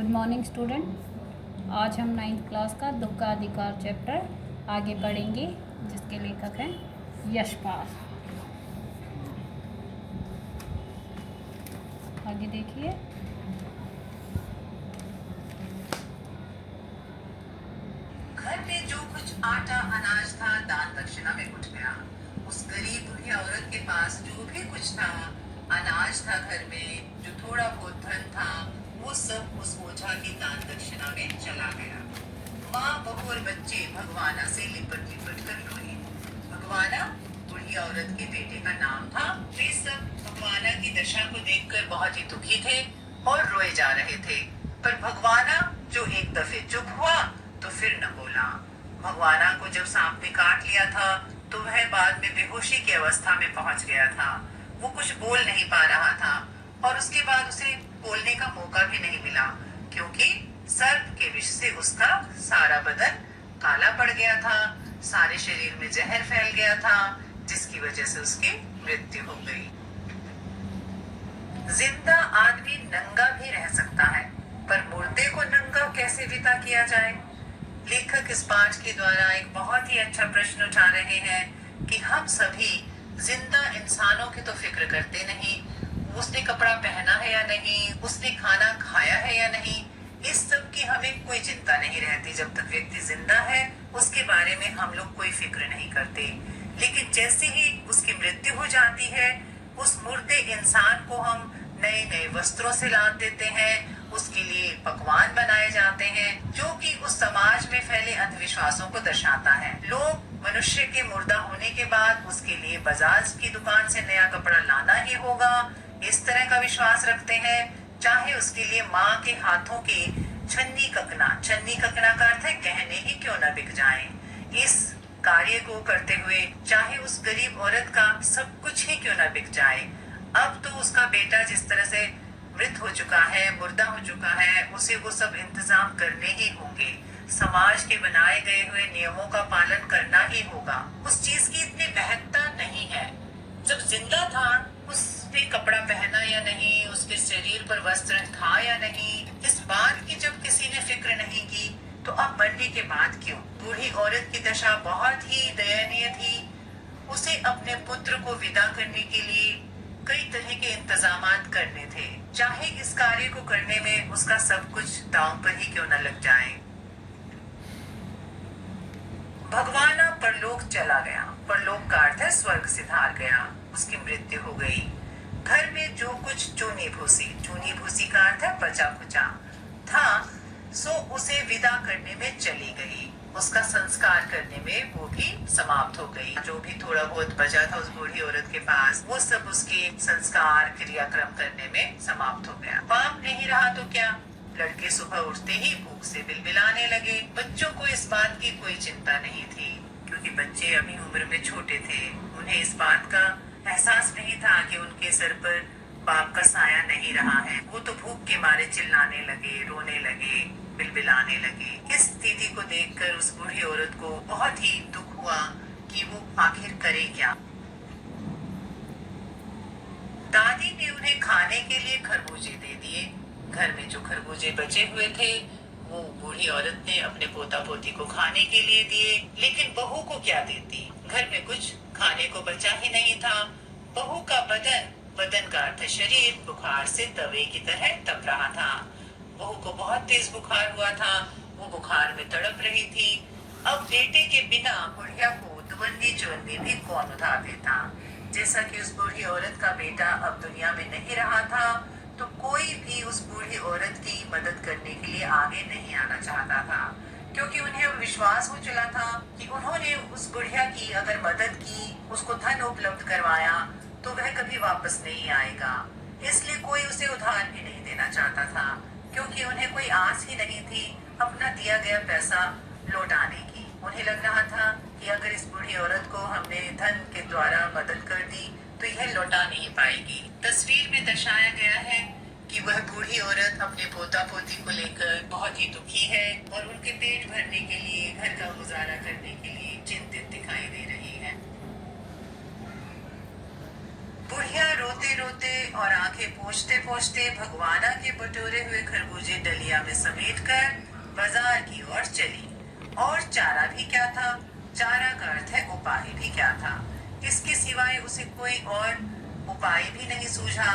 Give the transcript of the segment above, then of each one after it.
Good morning student. आज हम 9th class का दुख का अधिकार चैप्टर आगे पढ़ेंगे, जिसके लेखक हैं यशपाल। आगे देखिए। घर में जो कुछ आटा अनाज था दान दक्षिणा में उठ गया। उस गरीब बुढ़ी औरत के पास जो भी कुछ था, अनाज था, घर में जो थोड़ा बहुत धन था, वो सब उस ओझा की दान दक्षिणा में चला गया। माँ, बहू और बच्चे भगवाना से लिपट लिपट कर रोए। भगवाना बुढ़ी औरत के बेटे का नाम था। वे सब भगवाना की दशा को देखकर बहुत ही दुखी थे और रोए जा रहे थे। पर भगवाना जो एक दफे चुप हुआ तो फिर न बोला। भगवाना को जब सांप ने काट लिया था तो वह बाद में बेहोशी की अवस्था में पहुंच गया था। वो कुछ बोल नहीं पा रहा था और उसके बाद उसे बोलने का मौका भी नहीं मिला, क्योंकि सर्प के विष से उसका सारा बदन काला पड़ गया था, सारे शरीर में जहर फैल गया था, जिसकी वजह से उसकी मृत्यु हो गई। जिंदा आदमी नंगा भी रह सकता है, पर मुर्दे को नंगा कैसे विदा किया जाए? लेखक इस पाठ के द्वारा एक बहुत ही अच्छा प्रश्न उठा रहे हैं कि हम सभी जिंदा इंसानों की तो फिक्र करते नहीं। उसने कपड़ा पहना है या नहीं, उसने खाना खाया है या नहीं, इस सब की हमें कोई चिंता नहीं रहती। जब तक व्यक्ति जिंदा है उसके बारे में हम लोग कोई फिक्र नहीं करते। लेकिन जैसे ही उसकी मृत्यु हो जाती है, उस मुर्दे इंसान को हम नए नए वस्त्रों से लाद देते हैं, उसके लिए पकवान बनाए जाते हैं, जो कि उस समाज में फैले अंधविश्वासों को दर्शाता है। लोग मनुष्य के मुर्दा होने के बाद उसके लिए बाजार की दुकान से नया कपड़ा लाना ही होगा, इस तरह का विश्वास रखते हैं। चाहे उसके लिए माँ के हाथों के छन्नी ककना का अर्थ है गहने ही क्यों न बिक जाएं। इस कार्य को करते हुए चाहे उस गरीब औरत का सब कुछ ही क्यों न बिक जाए। अब तो उसका बेटा जिस तरह से मृत हो चुका है, मुर्दा हो चुका है, उसे वो सब इंतजाम करने ही होंगे। समाज के बनाए गए हुए नियमों का पालन करना ही होगा। उस चीज की इतनी महत्ता नहीं है। जब जिंदा था उसने कपड़ा पहना या नहीं, उसके शरीर पर वस्त्र था या नहीं, इस बात की जब किसी ने फिक्र नहीं की, तो अब मरने के बाद क्यों? बूढ़ी औरत की दशा बहुत ही दयनीय थी। उसे अपने पुत्र को विदा करने के लिए कई तरह के इंतजामात करने थे, चाहे इस कार्य को करने में उसका सब कुछ दांव पर ही क्यों न लग जाए। भगवाना परलोक चला गया। परलोक का अर्थ है स्वर्ग सिधार गया, उसकी मृत्यु हो गई। घर में जो कुछ चूनी भूसी का अर्थ है बचा खुचा था, सो उसे विदा करने में चली गई। उसका संस्कार करने में वो भी समाप्त हो गई। जो भी थोड़ा बहुत बचा था उस बूढ़ी औरत के पास, वो सब उसके संस्कार क्रियाक्रम करने में समाप्त हो गया। पाप नहीं रहा तो क्या? लड़के सुबह उठते ही भूख से बिलबिलाने लगे। बच्चों को इस बात की कोई चिंता नहीं थी, क्योंकि बच्चे अभी उम्र में छोटे थे। उन्हें इस बात का एहसास नहीं था कि उनके सर पर बाप का साया नहीं रहा है। वो तो भूख के मारे चिल्लाने लगे, रोने लगे, बिलबिलाने लगे। इस स्थिति को देखकर उस बूढ़ी औरत को बहुत ही दुख हुआ कि वो आखिर करे क्या। दादी ने उन्हें खाने के लिए खरबूजे दे दिए। घर में जो खरबूजे बचे हुए थे वो बूढ़ी औरत ने अपने पोता पोती को खाने के लिए दिए, लेकिन बहू को क्या देती? घर में कुछ खाने को बचा ही नहीं था। बहू का बदन का अर्थ शरीर बुखार से तवे की तरह तप रहा था। बहू को बहुत तेज बुखार हुआ था, वो बुखार में तड़प रही थी। अब बेटे के बिना बुढ़िया को दुबन्नी चुबन्नी भी कौन उधार देता? जैसा कि उस बूढ़ी औरत का बेटा अब दुनिया में नहीं रहा था, तो कोई भी उस बूढ़ी औरत की मदद करने के लिए आगे नहीं आना चाहता था, क्योंकि उन्हें अब विश्वास हो चला था कि उन्होंने उस बुढ़िया की अगर मदद की, उसको धन उपलब्ध करवाया, तो वह कभी वापस नहीं आएगा। इसलिए कोई उसे उधार भी नहीं देना चाहता था, क्योंकि उन्हें कोई आस ही नहीं थी अपना दिया गया पैसा लौटाने की। उन्हें लग रहा था कि अगर इस बूढ़ी औरत को हमने धन के द्वारा मदद कर दी तो यह लौटा नहीं पाएगी। तस्वीर में दर्शाया गया है कि वह बूढ़ी औरत अपने पोता पोती को लेकर बहुत ही दुखी है और उनके पेट भरने के लिए, घर का गुजारा करने के लिए चिंतित दिखाई दे रही है। बुढ़िया रोते रोते और आंखें पोंछते पोंछते भगवाना के बटोरे हुए खरबूजे डलिया में समेटकर बाजार की ओर चली। और चारा भी क्या था? चारा का अर्थ है उपाय भी क्या था? इसके सिवाय उसे कोई और उपाय भी नहीं सूझा।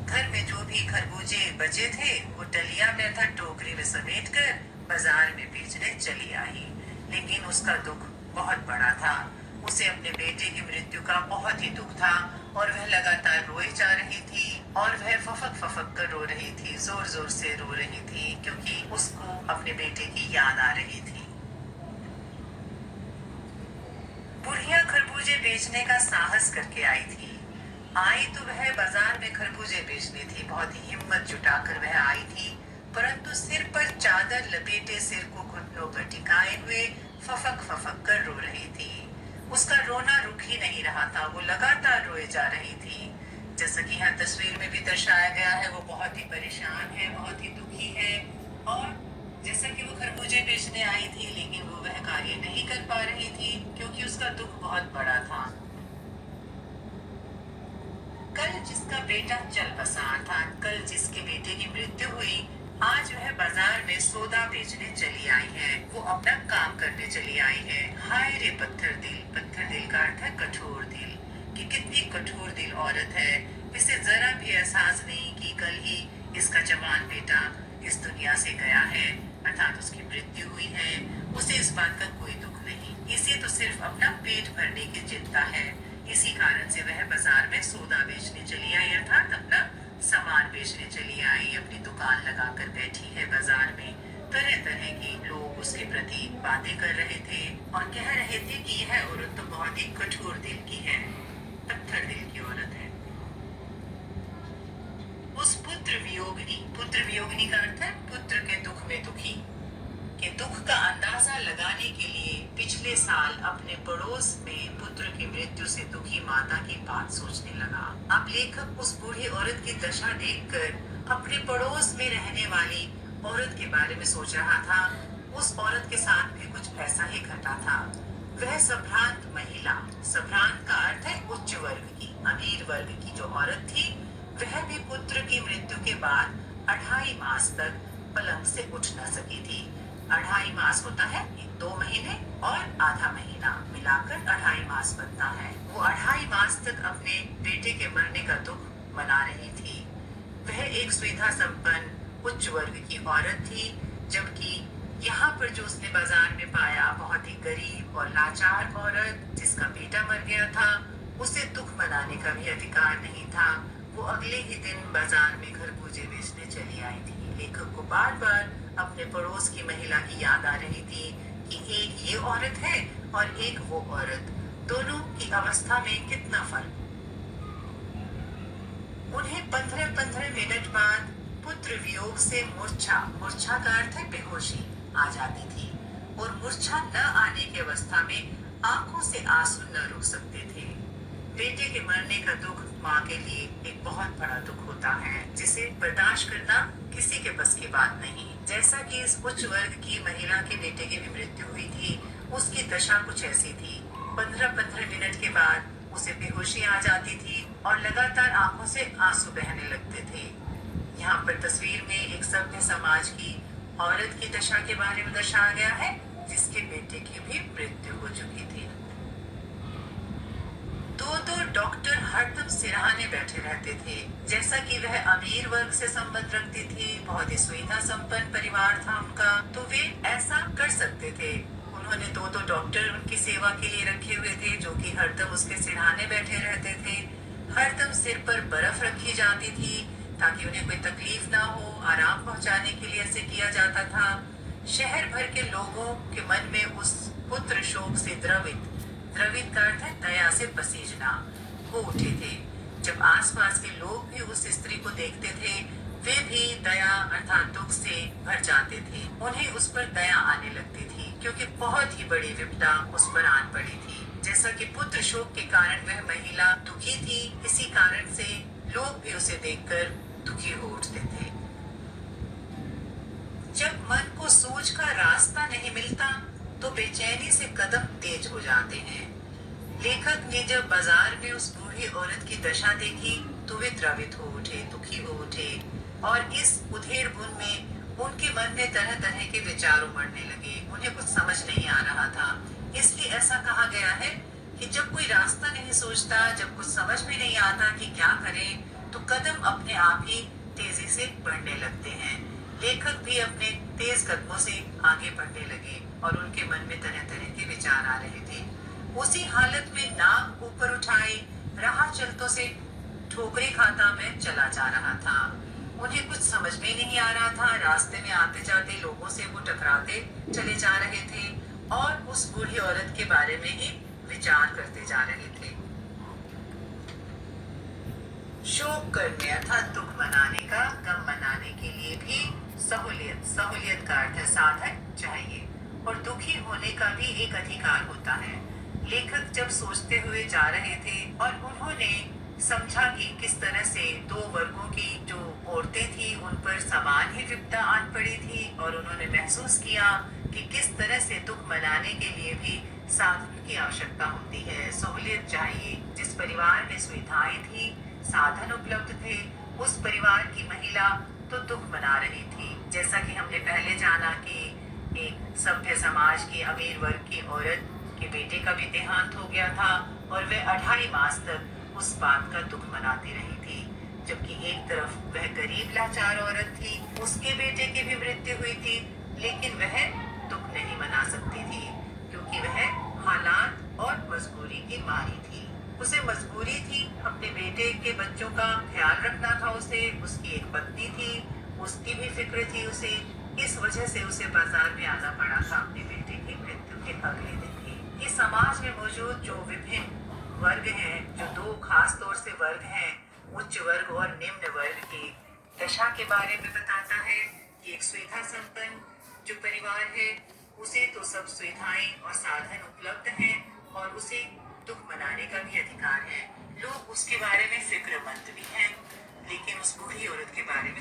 घर में जो भी खरबूजे बचे थे वो डलिया में अर्थात टोकरी में समेटकर बाजार में बेचने चली आई। लेकिन उसका दुख बहुत बड़ा था। उसे अपने बेटे की मृत्यु का बहुत ही दुख था और वह लगातार रोए जा रही थी और वह फफक फफक कर रो रही थी, जोर जोर से रो रही थी, क्योंकि उसको अपने बेटे की याद आ रही थी। बुढ़िया खरबूजे बेचने का साहस करके आई थी। आई तो वह बाजार में खरबूजे बेचने थी, बहुत ही हिम्मत जुटाकर वह आई थी, परंतु सिर पर चादर लपेटे, सिर को घुटनों पर टिकाए हुए फफक फफक कर रो रही थी। उसका रोना रुक ही नहीं रहा था, वो लगातार रोए जा रही थी। जैसा कि यहाँ तस्वीर में भी दर्शाया गया है, वो बहुत ही परेशान है, बहुत ही दुखी है। और जैसा कि वो खरबूजे बेचने आई थी, लेकिन वो वह कार्य नहीं कर पा रही थी क्योंकि उसका दुख बहुत बड़ा था। कल जिसका बेटा चल बसा था, कल जिसके बेटे की मृत्यु हुई, आज वह बाजार में सौदा बेचने चली आई है, वो अपना काम करने चली आई है। हाय रे पत्थर दिल। पत्थर दिल का अर्थ है कठोर दिल, कि कितनी कठोर दिल औरत है। इसे जरा भी एहसास नहीं कि कल ही इसका जवान बेटा इस दुनिया से गया है, अर्थात उसकी मृत्यु हुई है। उसे इस बात का कोई दुख नहीं, इसे तो सिर्फ अपना पेट भरने की चिंता है। इसी कारण से वह बाजार में सौदा बेचने चली आई, अर्थात अपना सामान बेचने चली आई। अपनी दुकान लगाकर बैठी है बाजार में। तरह तरह के लोग उसके प्रति बातें कर रहे थे और कह रहे थे कि यह औरत तो बहुत ही कठोर दिल की है, पत्थर दिल की औरत है। उस पुत्र वियोगिनी का अर्थ है पुत्र के दुख में दुखी, के दुख का अंदाजा लगाने के लिए पिछले साल अपने पड़ोस में पुत्र की मृत्यु से दुखी माता की बात सोचने लगा। अब लेखक उस बूढ़ी औरत की दशा देखकर अपने पड़ोस में रहने वाली औरत के बारे में सोच रहा था। उस औरत के साथ भी कुछ ऐसा ही घटा था। वह संभ्रांत महिला, संभ्रांत का अर्थ है उच्च वर्ग की, अमीर वर्ग की जो औरत थी, वह भी पुत्र की मृत्यु के बाद 2.5 मास तक पलंग से उठ न सकी थी। 2.5 मास होता है 2 महीने और आधा महीना मिलाकर 2.5 मास बनता है। वो 2.5 मास तक अपने बेटे के मरने का दुख मना रही थी। वह एक सुविधा संपन्न उच्च वर्ग की औरत थी, जबकि यहाँ पर जो उसने बाजार में पाया बहुत ही गरीब और लाचार औरत जिसका बेटा मर गया था, उसे दुख मनाने का भी अधिकार नहीं था। वो अगले ही दिन बाजार में खरबूजे बेचने चली आई थी। लेखक को बार बार अपने पड़ोस की महिला की याद आ रही थी कि एक ये औरत है और एक वो औरत, दोनों की अवस्था में कितना फर्क। उन्हें 15-15 मिनट बाद पुत्र वियोग से मूर्छा, मूर्छा का अर्थ है बेहोशी, आ जाती थी और मूर्छा न आने की अवस्था में आंखों से आंसू न रुक सकते थे। बेटे के मरने का दुख माँ के लिए एक बहुत बड़ा दुख होता है, जिसे बर्दाश्त करना किसी के बस की बात नहीं। जैसा कि इस उच्च वर्ग की महिला के बेटे की भी मृत्यु हुई थी, उसकी दशा कुछ ऐसी थी। 15-15 मिनट के बाद उसे बेहोशी आ जाती थी और लगातार आंखों से आंसू बहने लगते थे। यहाँ पर तस्वीर में एक सभ्य समाज की औरत की दशा के बारे में दर्शाया गया है, जिसके बेटे की भी मृत्यु हो चुकी थी। दो डॉक्टर हरदम सिरहाने बैठे रहते थे। जैसा कि वह अमीर वर्ग से संबंध रखती थी, बहुत ही सुविधा संपन्न परिवार था उनका, तो वे ऐसा कर सकते थे। उन्होंने दो डॉक्टर उनकी सेवा के लिए रखे हुए थे, जो कि हरदम उसके सिरहाने बैठे रहते थे। हरदम सिर पर बर्फ रखी जाती थी ताकि उन्हें कोई तकलीफ ना हो, आराम पहुंचाने के लिए ऐसे किया जाता था। शहर भर के लोगों के मन में उस पुत्र शोक से द्रवित का अर्थ है दया से पसीजना, हो उठे थे। जब आसपास के लोग भी उस स्त्री को देखते थे, वे भी दया अर्थात दुख से भर जाते थे। उन्हें उस पर दया आने लगती थी, क्योंकि बहुत ही बड़ी विपदा उस पर आन पड़ी थी। जैसा कि पुत्र शोक के कारण वह महिला दुखी थी, इसी कारण से लोग भी उसे देखकर दुखी हो उठते थे। जब मन को सूझ का रास्ता नहीं मिलता, तो बेचैनी से कदम तेज हो जाते हैं। लेखक ने जब बाजार में उस बूढ़ी बूढ़ी औरत की दशा देखी तो वे द्रवित हो उठे, दुखी हो उठे, और इस उधेड़ बुन में उनके मन में तरह तरह के विचार उमड़ने लगे। उन्हें कुछ समझ नहीं आ रहा था। इसलिए ऐसा कहा गया है कि जब कोई रास्ता नहीं सोचता, जब कुछ समझ में नहीं आता कि क्या करें, तो कदम अपने आप ही तेजी से बढ़ने लगते हैं। लेखक भी अपने तेज कदमों से आगे बढ़ने लगे और उनके मन में तरह तरह के विचार आ रहे थे। उसी हालत में नाक ऊपर उठाए राह चलतों से ठोकरे खाता मैं चला जा रहा था। उन्हें कुछ समझ में नहीं आ रहा था। रास्ते में आते जाते लोगों से वो टकराते चले जा रहे थे और उस बूढ़ी औरत के बारे में ही विचार करते जा रहे थे। शोक करने अर्थात दुख मनाने का, गम मनाने के लिए भी सहूलियत, सहूलियत का अर्थ है साधन चाहिए, और दुखी होने का भी एक अधिकार होता है। लेखक जब सोचते हुए जा रहे थे और उन्होंने समझा कि किस तरह से दो वर्गों की जो औरतें थी उन पर समान ही विपदा आन पड़ी थी, और उन्होंने महसूस किया कि किस तरह से दुख मनाने के लिए भी साधन की आवश्यकता होती है, सहूलियत चाहिए। जिस परिवार में सुविधाएं थी, साधन उपलब्ध थे, उस परिवार की महिला तो दुख मना रही थी। जैसा कि हमने पहले जाना कि एक सभ्य समाज की अमीर वर्ग की औरत के बेटे का भी देहांत हो गया था और वह 2.5 मास तक उस बात का दुख मनाती रही थी, जबकि एक तरफ वह गरीब लाचार औरत थी, उसके बेटे की भी मृत्यु हुई थी, लेकिन वह दुख नहीं मना सकती थी क्योंकि वह हालात और मजबूरी की मारी थी। उसे मजबूरी थी, अपने बेटे के बच्चों का ख्याल रखना था उसे, उसकी एक पत्नी थी, उसकी भी फिक्र थी उसे। इस वजह से उसे बाजार में आना पड़ा था अपने बेटे की मृत्यु के अगले दिन ही। इस समाज में मौजूद जो विभिन्न वर्ग हैं, जो दो खास तौर से वर्ग हैं, उच्च वर्ग और निम्न वर्ग की दशा के बारे में बताता है कि एक सुविधा संपन्न जो परिवार है उसे तो सब सुविधाएं और साधन उपलब्ध हैं और उसे दुख मनाने का भी अधिकार है। लोग उसके बारे में फिक्रमंद भी हैं, लेकिन उस बूढ़ी औरत के बारे में